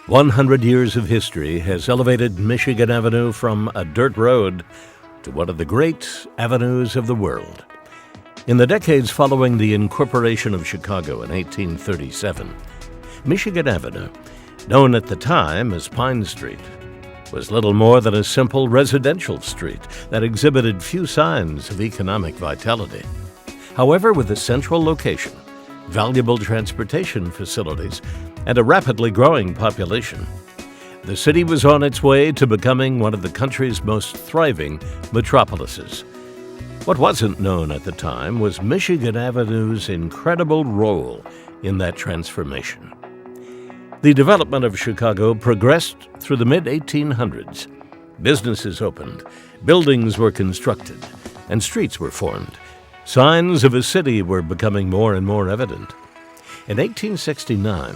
100 years of history has elevated Michigan Avenue from a dirt road to one of the great avenues of the world. In the decades following the incorporation of Chicago in 1837, Michigan Avenue, known at the time as Pine Street, was little more than a simple residential street that exhibited few signs of economic vitality. However, with a central location, valuable transportation facilities, and a rapidly growing population, the city was on its way to becoming one of the country's most thriving metropolises. What wasn't known at the time was Michigan Avenue's incredible role in that transformation. The development of Chicago progressed through the mid-1800s. Businesses opened, buildings were constructed, and streets were formed. Signs of a city were becoming more and more evident. In 1869,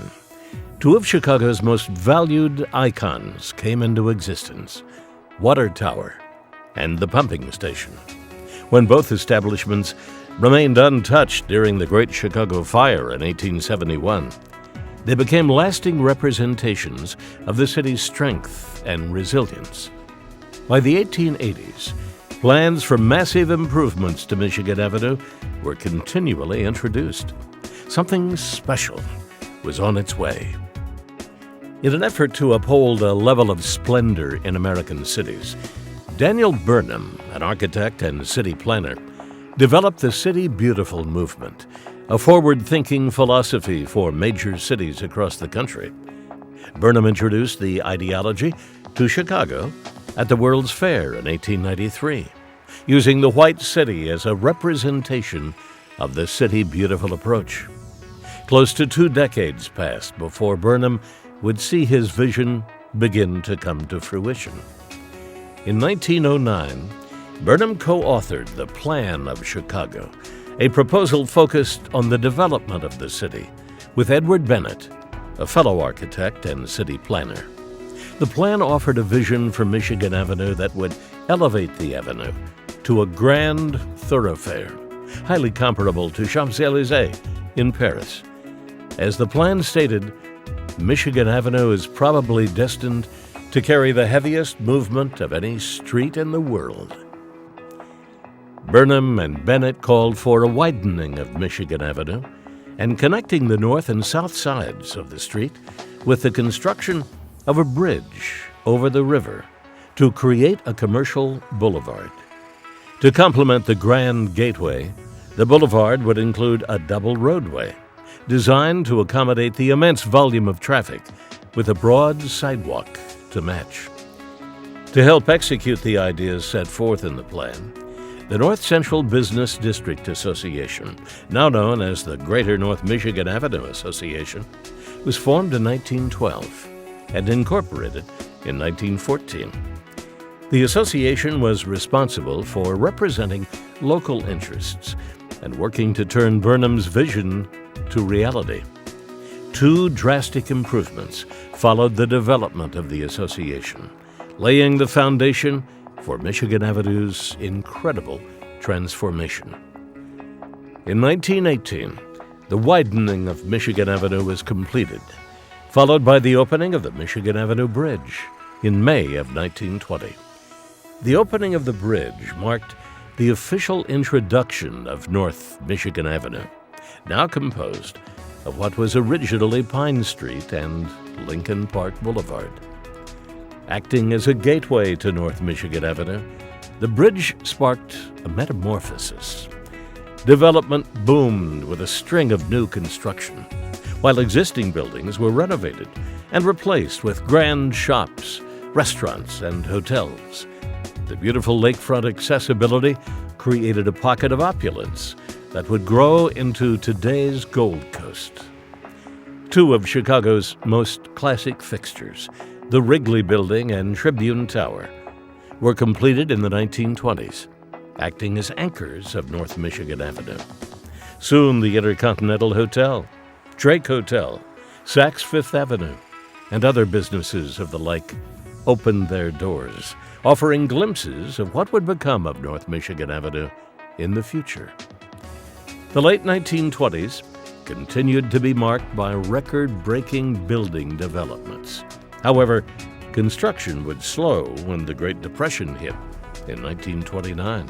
two of Chicago's most valued icons came into existence: Water Tower and the pumping station. When both establishments remained untouched during the Great Chicago Fire in 1871, they became lasting representations of the city's strength and resilience. By the 1880s, plans for massive improvements to Michigan Avenue were continually introduced. Something special was on its way. In an effort to uphold a level of splendor in American cities, Daniel Burnham, an architect and city planner, developed the City Beautiful movement, a forward-thinking philosophy for major cities across the country. Burnham introduced the ideology to Chicago at the World's Fair in 1893, using the White City as a representation of the City Beautiful approach. Close to 2 decades passed before Burnham would see his vision begin to come to fruition. In 1909, Burnham co-authored the Plan of Chicago, a proposal focused on the development of the city, with Edward Bennett, a fellow architect and city planner. The plan offered a vision for Michigan Avenue that would elevate the avenue to a grand thoroughfare, highly comparable to Champs-Élysées in Paris. As the plan stated, Michigan Avenue is probably destined to carry the heaviest movement of any street in the world. Burnham and Bennett called for a widening of Michigan Avenue and connecting the north and south sides of the street with the construction of a bridge over the river to create a commercial boulevard. To complement the Grand Gateway, the boulevard would include a double roadway designed to accommodate the immense volume of traffic with a broad sidewalk to match. To help execute the ideas set forth in the plan, the North Central Business District Association, now known as the Greater North Michigan Avenue Association, was formed in 1912 and incorporated in 1914. The association was responsible for representing local interests and working to turn Burnham's vision to reality. 2 drastic improvements followed the development of the association, laying the foundation for Michigan Avenue's incredible transformation. In 1918, the widening of Michigan Avenue was completed, followed by the opening of the Michigan Avenue Bridge in May of 1920. The opening of the bridge marked the official introduction of North Michigan Avenue, now composed of what was originally Pine Street and Lincoln Park Boulevard. Acting as a gateway to North Michigan Avenue, the bridge sparked a metamorphosis. Development boomed with a string of new construction, while existing buildings were renovated and replaced with grand shops, restaurants, and hotels. The beautiful lakefront accessibility created a pocket of opulence that would grow into today's Gold Coast. 2 of Chicago's most classic fixtures, the Wrigley Building and Tribune Tower, were completed in the 1920s, acting as anchors of North Michigan Avenue. Soon the Intercontinental Hotel, Drake Hotel, Saks Fifth Avenue, and other businesses of the like opened their doors, offering glimpses of what would become of North Michigan Avenue in the future. The late 1920s continued to be marked by record-breaking building developments. However, construction would slow when the Great Depression hit in 1929.